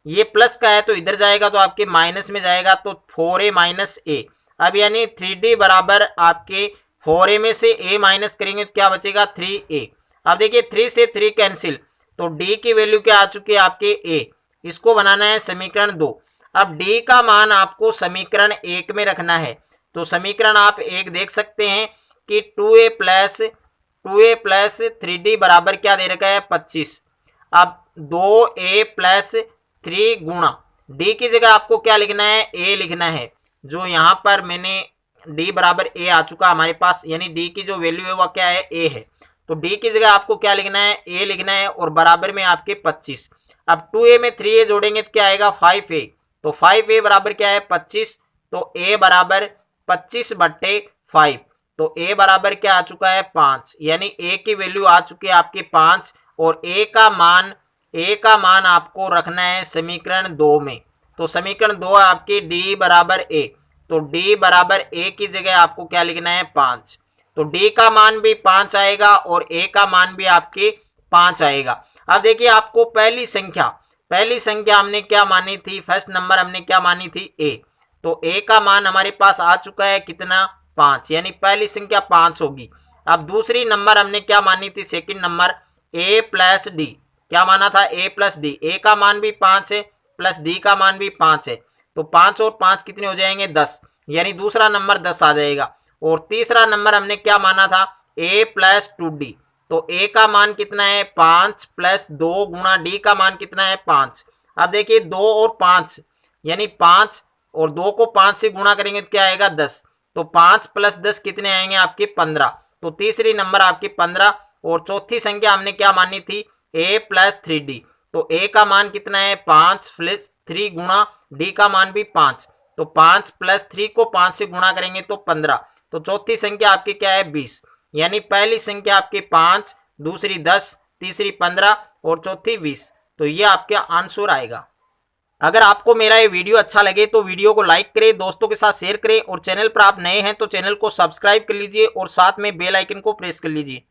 Speaker 2: ये प्लस का है तो इधर जाएगा तो आपके माइनस में जाएगा तो 4a माइनस a। अब यानी 3d बराबर आपके 4a में से a माइनस करेंगे तो क्या बचेगा 3a। अब देखिए 3 से 3 कैंसिल, तो d की वैल्यू क्या आ चुकी है आपके a, इसको बनाना है समीकरण 2। अब d का मान आपको समीकरण 1 में रखना है, तो समीकरण आप 1 देख सकते हैं कि 2a प्लस 3d बराबर क्या दे रखा है 25। अब 2a प्लस 3 गुणा d की जगह आपको क्या लिखना है a लिखना है। जो यहाँ पर मैंने d बराबर a आ चुका हमारे पास, यानी d की जो वैल्यू है वह क्या है a है। तो d की जगह आपको क्या लिखना है a लिखना है और बराबर में आपके 25। अब 2a में 3a जोड़ेंगे तो क्या आएगा 5a। तो 5a बराबर क्या है 25। तो a बराबर 25/5। तो a बराबर क्या आ चुका है 5, यानी a की वैल्यू आ चुकी है आपके 5 और a का मान आपको रखना है समीकरण 2 में। तो समीकरण 2 है आपकी d बराबर a। तो d बराबर a की जगह आपको क्या लिखना है 5। तो d का मान भी 5 आएगा और a का मान भी आपके 5 आएगा। अब देखिए आपको पहली संख्या हमने क्या मानी थी, फर्स्ट नंबर हमने क्या मानी थी a। तो a का मान हमारे पास आ चुका है कितना 5, यानी पहली संख्या 5 होगी। अब दूसरी नंबर हमने क्या मानी थी, second number a plus D. क्या माना था a प्लस डी। a का मान भी 5 है प्लस d का मान भी 5 है। तो 5 और 5 कितने हो जाएंगे 10, यानी दूसरा नंबर 10 आ जाएगा। और तीसरा नंबर हमने क्या माना था a प्लस 2d। तो a का मान कितना है 5 प्लस 2 गुणा d का मान कितना है 5। अब देखिए 2 और 5, यानी 5 और 2 को 5 से गुणा करेंगे तो क्या आएगा 10। तो 5 प्लस 10 कितने आएंगे आपके 15। तो तीसरी नंबर आपकी 15। और चौथी संख्या हमने क्या मानी थी a प्लस 3d। तो a का मान कितना है 5 प्लस 3 गुणा d का मान भी 5। तो 5 प्लस 3 को 5 से गुणा करेंगे तो 15। तो चौथी संख्या आपकी क्या है 20, यानी पहली संख्या आपकी 5, दूसरी 10, तीसरी 15 और चौथी 20। तो ये आपका आंसर आएगा। अगर आपको मेरा ये वीडियो अच्छा लगे तो वीडियो को लाइक करें, दोस्तों के साथ शेयर करें और चैनल पर आप नए हैं तो चैनल को सब्सक्राइब कर लीजिए और साथ में बेल आइकन को प्रेस कर लीजिए।